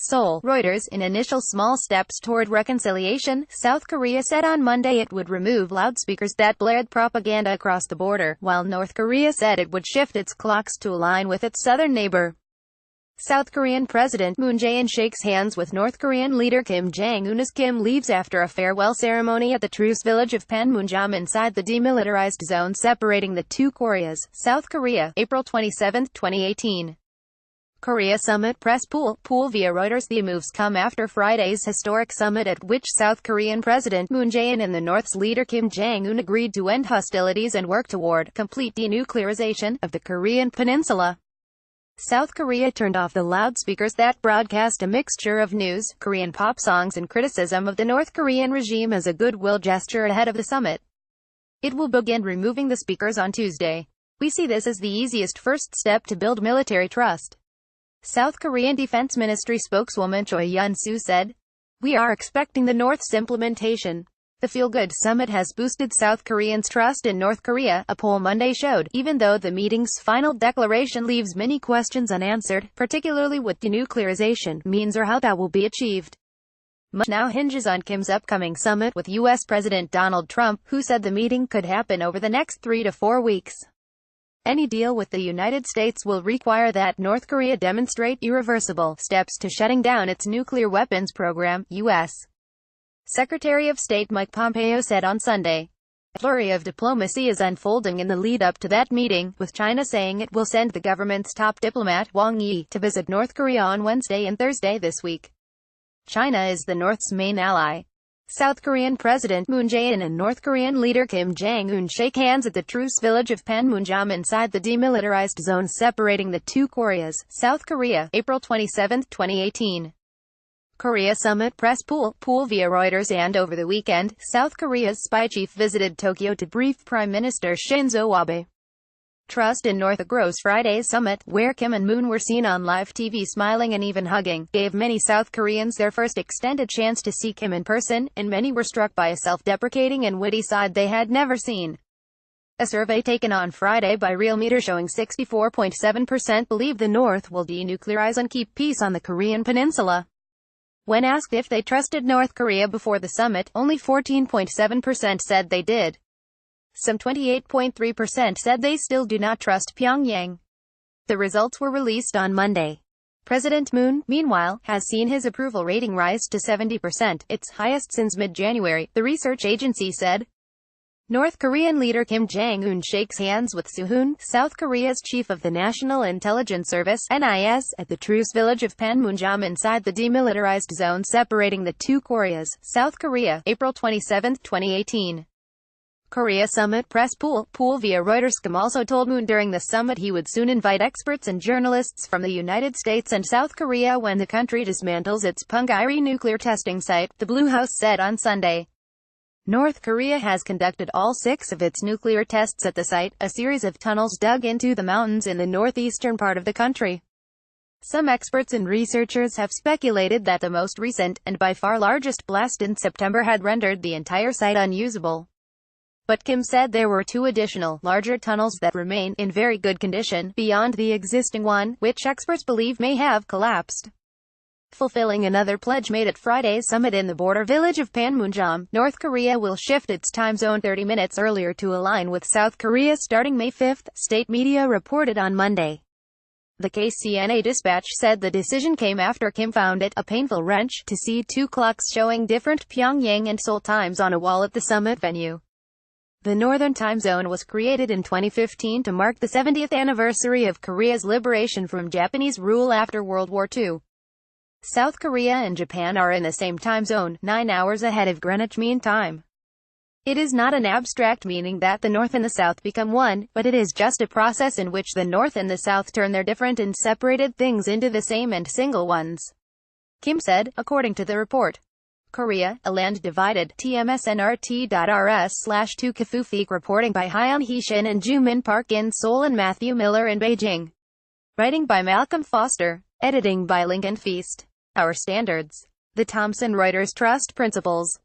Seoul, Reuters. In initial small steps toward reconciliation, South Korea said on Monday it would remove loudspeakers that blared propaganda across the border, while North Korea said it would shift its clocks to align with its southern neighbor. South Korean President Moon Jae-in shakes hands with North Korean leader Kim Jong-un as Kim leaves after a farewell ceremony at the truce village of Panmunjom inside the demilitarized zone separating the two Koreas, South Korea, April 27, 2018. Korea Summit Press Pool via Reuters. The moves come after Friday's historic summit at which South Korean President Moon Jae-in and the North's leader Kim Jong-un agreed to end hostilities and work toward complete denuclearization of the Korean peninsula. South Korea turned off the loudspeakers that broadcast a mixture of news, Korean pop songs and criticism of the North Korean regime as a goodwill gesture ahead of the summit. It will begin removing the speakers on Tuesday. We see this as the easiest first step to build military trust. South Korean Defense Ministry spokeswoman Choi Yun-soo said, "We are expecting the North's implementation. The feel-good summit has boosted South Koreans' trust in North Korea," a poll Monday showed, even though the meeting's final declaration leaves many questions unanswered, particularly what denuclearization means or how that will be achieved. Much now hinges on Kim's upcoming summit with U.S. President Donald Trump, who said the meeting could happen over the next 3 to 4 weeks. Any deal with the United States will require that North Korea demonstrate irreversible steps to shutting down its nuclear weapons program, U.S. Secretary of State Mike Pompeo said on Sunday. A flurry of diplomacy is unfolding in the lead-up to that meeting, with China saying it will send the government's top diplomat, Wang Yi, to visit North Korea on Wednesday and Thursday this week. China is the North's main ally. South Korean President Moon Jae-in and North Korean leader Kim Jong-un shake hands at the truce village of Panmunjom inside the demilitarized zone separating the two Koreas, South Korea, April 27, 2018. Korea Summit Press Pool via Reuters. And over the weekend, South Korea's spy chief visited Tokyo to brief Prime Minister Shinzo Abe. Trust in North grows. Friday's summit, where Kim and Moon were seen on live TV smiling and even hugging, gave many South Koreans their first extended chance to see Kim in person, and many were struck by a self-deprecating and witty side they had never seen. A survey taken on Friday by Realmeter showing 64.7% believe the North will denuclearize and keep peace on the Korean peninsula. When asked if they trusted North Korea before the summit, only 14.7% said they did. Some 28.3% said they still do not trust Pyongyang. The results were released on Monday. President Moon, meanwhile, has seen his approval rating rise to 70%, its highest since mid-January, the research agency said. North Korean leader Kim Jong-un shakes hands with Soo-hoon, South Korea's chief of the National Intelligence Service (NIS), at the truce village of Panmunjom inside the demilitarized zone separating the two Koreas, South Korea, April 27, 2018. Korea Summit Press Pool via Reuters. Kim also told Moon during the summit he would soon invite experts and journalists from the United States and South Korea when the country dismantles its Punggye-ri nuclear testing site, the Blue House said on Sunday. North Korea has conducted all 6 of its nuclear tests at the site, a series of tunnels dug into the mountains in the northeastern part of the country. Some experts and researchers have speculated that the most recent, and by far largest blast in September had rendered the entire site unusable. But Kim said there were 2 additional, larger tunnels that remain in very good condition, beyond the existing one, which experts believe may have collapsed. Fulfilling another pledge made at Friday's summit in the border village of Panmunjom, North Korea will shift its time zone 30 minutes earlier to align with South Korea starting May 5, state media reported on Monday. The KCNA Dispatch said the decision came after Kim found it a painful wrench to see 2 clocks showing different Pyongyang and Seoul times on a wall at the summit venue. The Northern Time Zone was created in 2015 to mark the 70th anniversary of Korea's liberation from Japanese rule after World War II. South Korea and Japan are in the same time zone, 9 hours ahead of Greenwich Mean Time. It is not an abstract meaning that the North and the South become one, but it is just a process in which the North and the South turn their different and separated things into the same and single ones. Kim said, according to the report. Korea, a land divided, tmsnrt.rs/2 Kafufik. Reporting by Hyun Hee Shin and Joo-min Park in Seoul and Matthew Miller in Beijing. Writing by Malcolm Foster. Editing by Lincoln Feast. Our standards. The Thomson Reuters Trust Principles.